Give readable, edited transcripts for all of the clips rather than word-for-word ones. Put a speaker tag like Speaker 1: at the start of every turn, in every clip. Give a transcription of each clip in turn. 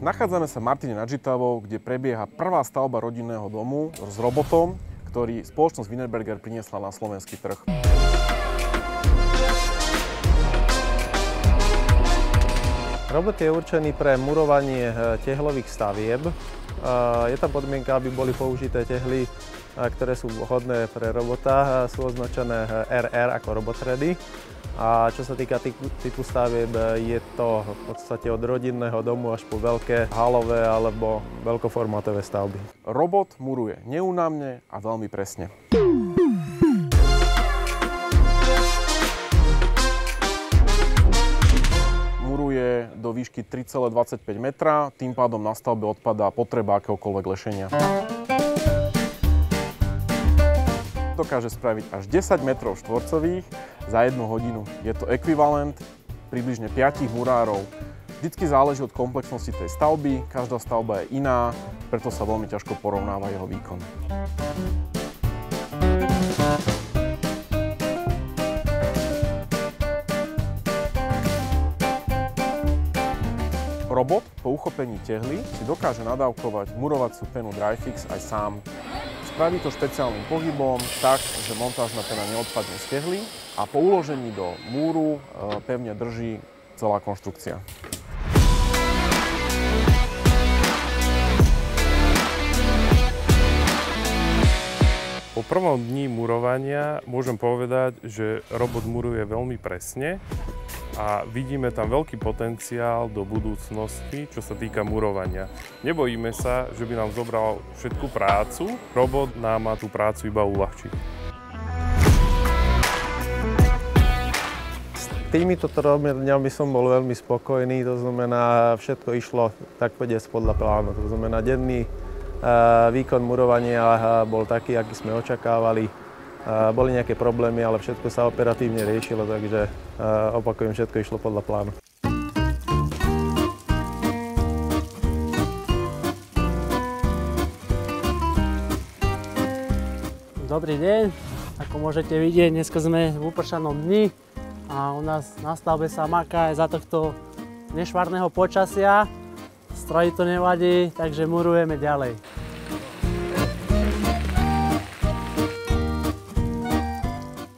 Speaker 1: Nachádzame sa v Martine nad Žitavou, kde prebieha prvá stavba rodinného domu s robotom, ktorý spoločnosť Wienerberger priniesla na slovenský trh.
Speaker 2: Robot je určený pre murovanie tehlových stavieb. Je tam podmienka, aby boli použité tehly, ktoré sú vhodné pre robota. Sú označené RR ako Robot Ready. A čo sa týka typu stavieb, je to v podstate od rodinného domu až po veľké halové alebo veľkoformátové stavby.
Speaker 1: Robot muruje neúnavne a veľmi presne. Muruje do výšky 3,25 metra, tým pádom na stavbe odpadá potreba akéhokoľvek lešenia. Dokáže spraviť až 10 metrov štvorcových za 1 hodinu. Je to ekvivalent približne 5 murárov. Vždycky záleží od komplexnosti tej stavby, každá stavba je iná, preto sa veľmi ťažko porovnáva jeho výkon. Robot po uchopení tehly si dokáže nadávkovať murovaciu penu Dryfix aj sám. Spraví to špeciálnym pohybom tak, že montážna pena neodpadne z tehly a po uložení do múru pevne drží celá konštrukcia.
Speaker 3: Po prvom dni murovania môžem povedať, že robot muruje veľmi presne a vidíme tam veľký potenciál do budúcnosti, čo sa týka murovania. Nebojíme sa, že by nám zobral všetku prácu, robot nám má tú prácu iba uľahčiť.
Speaker 2: S týmito dňami som bol veľmi spokojný, to znamená, všetko išlo tak povediať podľa plánu. To znamená, denný výkon murovania bol taký, aký sme očakávali. Boli nejaké problémy, ale všetko sa operatívne riešilo, takže opakujem, všetko išlo podľa plánu.
Speaker 4: Dobrý deň, ako môžete vidieť, dnes sme v upršanom dni a u nás na stavbe sa maká aj za tohto nešvarného počasia. Stroji to nevadí, takže murujeme ďalej.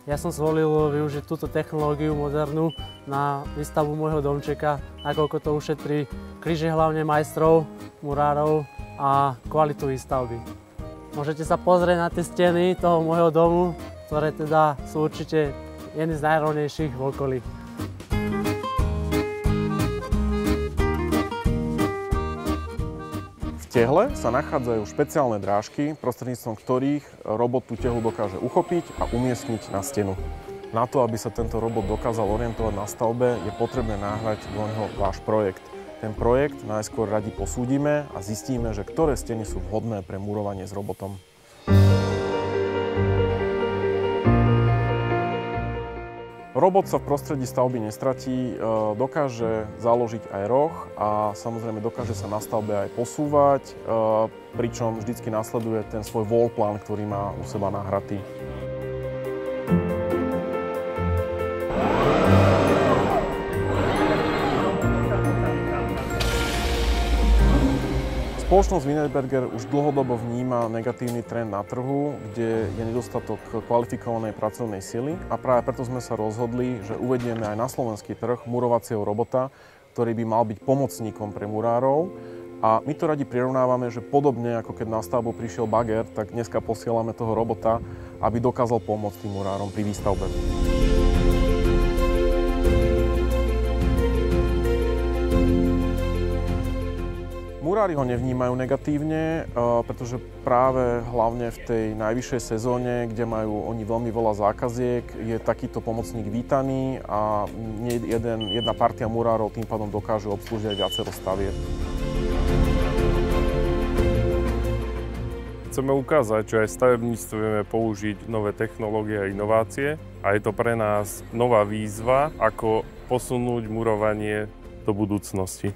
Speaker 4: Ja som zvolil využiť túto technológiu modernú na výstavbu môjho domčeka, nakoľko to ušetrí kríže hlavne majstrov, murárov a kvalitu výstavby. Môžete sa pozrieť na tie steny toho môjho domu, ktoré teda sú určite jedny z najrovnejších v okolí.
Speaker 1: V tehle sa nachádzajú špeciálne drážky, prostredníctvom ktorých robot tú tehlu dokáže uchopiť a umiestniť na stenu. Na to, aby sa tento robot dokázal orientovať na stavbe, je potrebné nahrať do neho váš projekt. Ten projekt najskôr radi posúdime a zistíme, že ktoré steny sú vhodné pre murovanie s robotom. Robot sa v prostredí stavby nestratí, dokáže založiť aj roh a samozrejme dokáže sa na stavbe aj posúvať, pričom vždycky nasleduje ten svoj wallplan, ktorý má u seba nahratý. Spoločnosť Wienerberger už dlhodobo vníma negatívny trend na trhu, kde je nedostatok kvalifikovanej pracovnej sily a práve preto sme sa rozhodli, že uvedieme aj na slovenský trh murovacieho robota, ktorý by mal byť pomocníkom pre murárov. A my to radi prirovnávame, že podobne ako keď na stavbu prišiel bager, tak dneska posielame toho robota, aby dokázal pomôcť tým murárom pri výstavbe. Murári ho nevnímajú negatívne, pretože práve hlavne v tej najvyššej sezóne, kde majú oni veľmi veľa zákaziek, je takýto pomocník vítaný a jedna partia murárov tým pádom dokáže obslúžiť aj viacero stavieb.
Speaker 3: Chceme ukázať, že aj v stavebníctve vieme použiť nové technológie a inovácie a je to pre nás nová výzva, ako posunúť murovanie do budúcnosti.